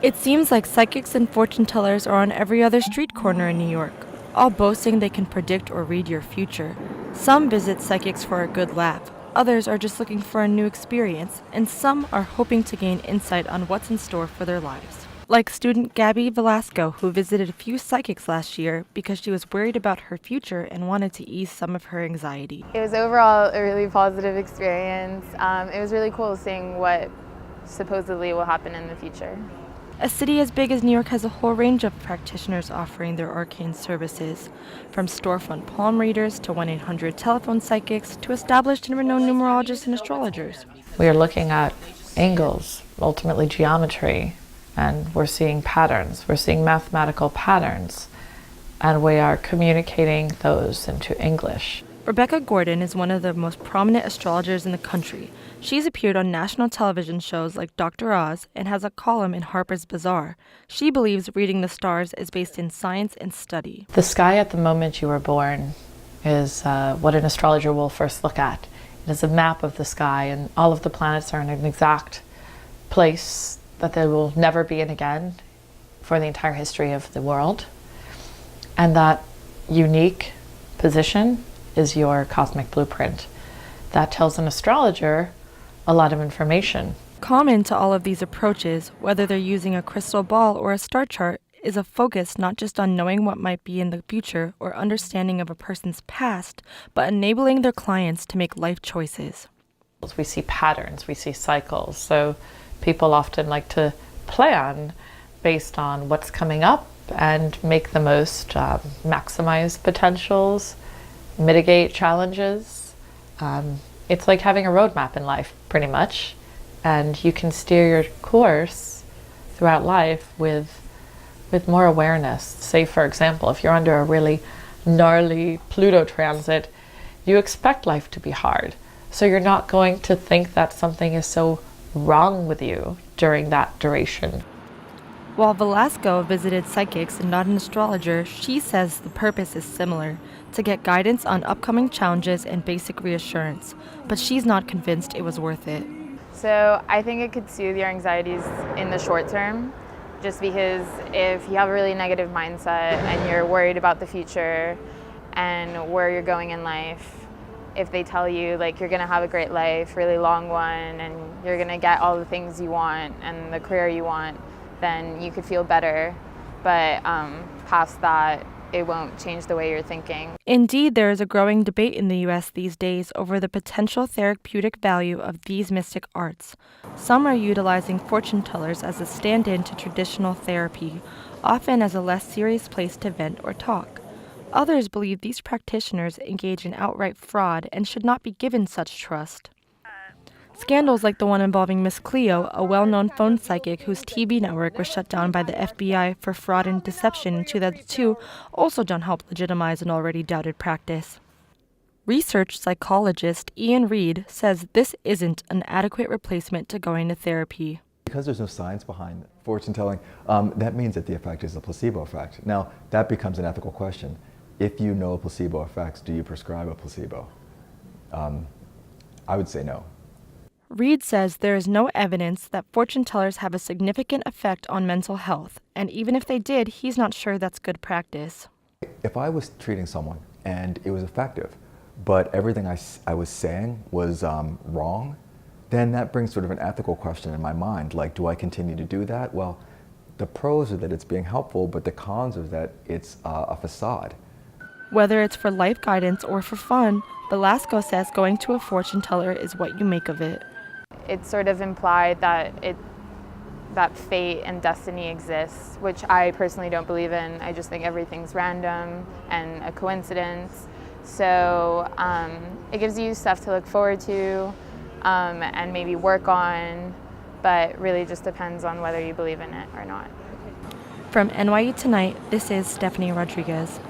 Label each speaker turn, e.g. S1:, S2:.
S1: It seems like psychics and fortune tellers are on every other street corner in New York, all boasting they can predict or read your future. Some visit psychics for a good laugh, others are just looking for a new experience, and some are hoping to gain insight on what's in store for their lives. Like student Gabby Velasco, who visited a few psychics last year because she was worried about her future and wanted to ease some of her anxiety.
S2: It was overall a really positive experience. It was really cool seeing what supposedly will happen in the future.
S1: A city as big as New York has a whole range of practitioners offering their arcane services, from storefront palm readers to 1-800 telephone psychics to established and renowned numerologists and astrologers.
S3: We are looking at angles, ultimately geometry, and we're seeing patterns. We're seeing mathematical patterns, and we are communicating those into English.
S1: Rebecca Gordon is one of the most prominent astrologers in the country. She's appeared on national television shows like Dr. Oz and has a column in Harper's Bazaar. She believes reading the stars is based in science and study.
S3: The sky at the moment you were born is what an astrologer will first look at. It is a map of the sky, and all of the planets are in an exact place that they will never be in again for the entire history of the world. And that unique position is your cosmic blueprint. That tells an astrologer a lot of information.
S1: Common to all of these approaches, whether they're using a crystal ball or a star chart, is a focus not just on knowing what might be in the future or understanding of a person's past, but enabling their clients to make life choices.
S3: We see patterns, we see cycles, so people often like to plan based on what's coming up and make the most, maximize potentials, mitigate challenges. It's like having a roadmap in life, pretty much, and you can steer your course throughout life with more awareness. Say, for example, if you're under a really gnarly Pluto transit, you expect life to be hard. So you're not going to think that something is so wrong with you during that duration.
S1: While Velasco visited psychics and not an astrologer, she says the purpose is similar, to get guidance on upcoming challenges and basic reassurance, but she's not convinced it was worth it.
S2: So I think it could soothe your anxieties in the short term, just because if you have a really negative mindset and you're worried about the future and where you're going in life, if they tell you like you're gonna have a great life, really long one, and you're gonna get all the things you want and the career you want, then you could feel better. But past that, it won't change the way you're thinking.
S1: Indeed, there is a growing debate in the U.S. these days over the potential therapeutic value of these mystic arts. Some are utilizing fortune tellers as a stand-in to traditional therapy, often as a less serious place to vent or talk. Others believe these practitioners engage in outright fraud and should not be given such trust. Scandals like the one involving Miss Cleo, a well-known phone psychic whose TV network was shut down by the FBI for fraud and deception in 2002, also don't help legitimize an already doubted practice. Research psychologist Ian Reed says this isn't an adequate replacement to going to therapy.
S4: Because there's no science behind fortune telling, that means that the effect is a placebo effect. Now, that becomes an ethical question. If you know placebo effects, do you prescribe a placebo? I would say no.
S1: Reed says there is no evidence that fortune tellers have a significant effect on mental health, and even if they did, he's not sure that's good practice.
S4: If I was treating someone and it was effective, but everything I was saying was wrong, then that brings sort of an ethical question in my mind, like, do I continue to do that? Well, the pros are that it's being helpful, but the cons are that it's a facade.
S1: Whether it's for life guidance or for fun, Velasco says going to a fortune teller is what you make of it.
S2: It's sort of implied that fate and destiny exists, which I personally don't believe in. I just think everything's random and a coincidence. So it gives you stuff to look forward to and maybe work on, but really just depends on whether you believe in it or not.
S1: From NYU Tonight, this is Stephanie Rodriguez.